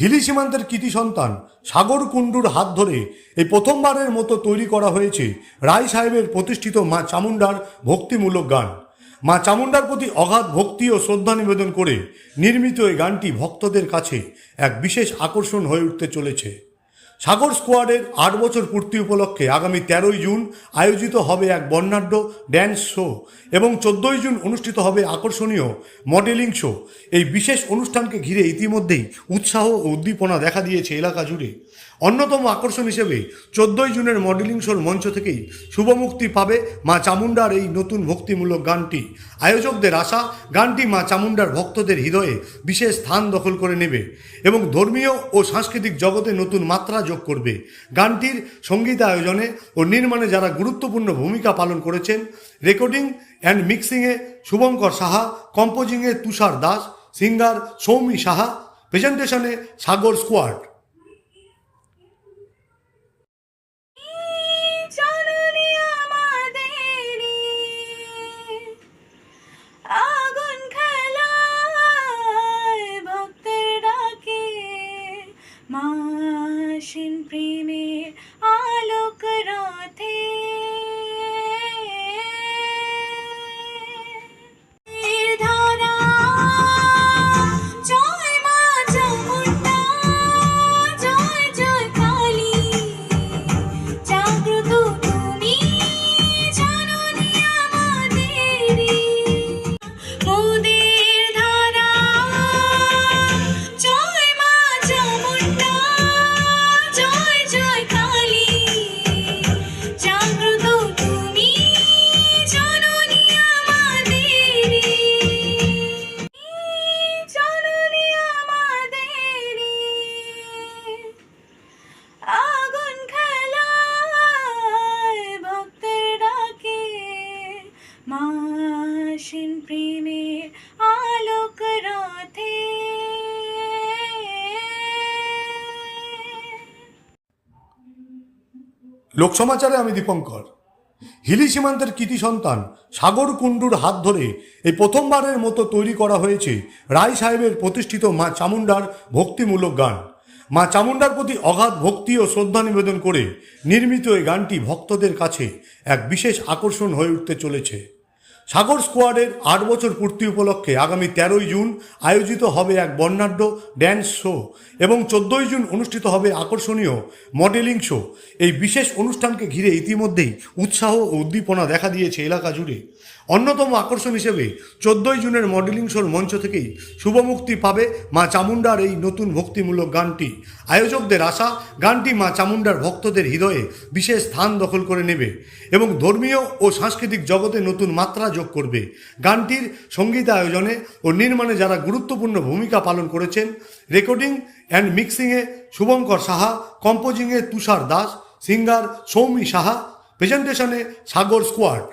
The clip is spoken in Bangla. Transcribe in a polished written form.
হিলি সীমান্তের কৃতি সন্তান সাগর কুণ্ডুর হাত ধরে এই প্রথমবারের মতো তৈরি করা হয়েছে রায় সাহেবের প্রতিষ্ঠিত মা চামুণ্ডার ভক্তিমূলক গান। মা চামুণ্ডার প্রতি অগাধ ভক্তি ও শ্রদ্ধা নিবেদন করে নির্মিত এই গানটি ভক্তদের কাছে এক বিশেষ আকর্ষণ হয়ে উঠতে চলেছে। সাগর স্কোয়াডের 8 বছর পূর্তি উপলক্ষে আগামী 13ই জুন আয়োজিত হবে এক বর্ণাঢ্য ড্যান্স শো এবং 14ই জুন অনুষ্ঠিত হবে আকর্ষণীয় মডেলিং শো। এই বিশেষ অনুষ্ঠানকে ঘিরে ইতিমধ্যেই উৎসাহ ও উদ্দীপনা দেখা দিয়েছে এলাকা জুড়ে। অন্যতম আকর্ষণ হিসেবে 14ই জুনের মডেলিং শোর মঞ্চ থেকেই শুভমুক্তি পাবে মা চামুণ্ডার এই নতুন ভক্তিমূলক গানটি। আয়োজকদের আশা, গানটি মা চামুণ্ডার ভক্তদের হৃদয়ে বিশেষ স্থান দখল করে নেবে এবং ধর্মীয় ও সাংস্কৃতিক জগতে নতুন মাত্রা যোগ করবে। গানটির সঙ্গীতায়োজনে ও নির্মাণে যারা গুরুত্বপূর্ণ ভূমিকা পালন করেছেন, রেকর্ডিং অ্যান্ড মিক্সিংয়ে শুভঙ্কর সাহা, কম্পোজিংয়ে তুষার দাস, সিঙ্গার সৌমি সাহা, প্রেজেন্টেশনে সাগর স্কোয়াড। প্রেমের আলোক রথে ধারা জয় মা চামুণ্ডা, জয় জয় কালী, জাগ্রত তুমি জননী আমাদেরই। মোদের ধারা জয় মা চামুণ্ডা, জয় জয় কালী, জাগ্রত তুমি জননী আমাদেরই, জননী আমাদেরই। আগুন খেলায় ভক্তের ডাকে, মা আসেন প্রেমের আলোক রথে। লোকসমাচারে আমি দীপঙ্কর। হিলি সীমান্তের কৃতি সন্তান সাগর কুণ্ডুর হাত ধরে এই প্রথমবারের মতো তৈরি করা হয়েছে রায় সাহেবের প্রতিষ্ঠিত মা চামুণ্ডার ভক্তিমূলক গান। মা চামুণ্ডার প্রতি অগাধ ভক্তি ও শ্রদ্ধা নিবেদন করে নির্মিত এই গানটি ভক্তদের কাছে এক বিশেষ আকর্ষণ হয়ে উঠতে চলেছে। সাগর স্কোয়াডের 8 বছর পূর্তি উপলক্ষে আগামী 13ই জুন আয়োজিত হবে এক বর্ণাঢ্য ড্যান্স শো এবং 14ই জুন অনুষ্ঠিত হবে আকর্ষণীয় মডেলিং শো। এই বিশেষ অনুষ্ঠানকে ঘিরে ইতিমধ্যেই উৎসাহ ও উদ্দীপনা দেখা দিয়েছে এলাকা জুড়ে। অন্যতম আকর্ষণ হিসেবে 14ই জুনের মডেলিং শোর মঞ্চ থেকেই শুভমুক্তি পাবে মা চামুণ্ডার এই নতুন ভক্তিমূলক গানটি। আয়োজকদের আশা, গানটি মা চামুণ্ডার ভক্তদের হৃদয়ে বিশেষ স্থান দখল করে নেবে এবং ধর্মীয় ও সাংস্কৃতিক জগতে নতুন মাত্রা যোগ করবে। গানটির সঙ্গীতায়োজনে ও নির্মাণে যারা গুরুত্বপূর্ণ ভূমিকা পালন করেছেন, রেকর্ডিং অ্যান্ড মিক্সিংয়ে শুভঙ্কর সাহা, কম্পোজিংয়ে তুষার দাস, সিঙ্গার সৌমি সাহা, প্রেজেন্টেশনে সাগর স্কোয়াড।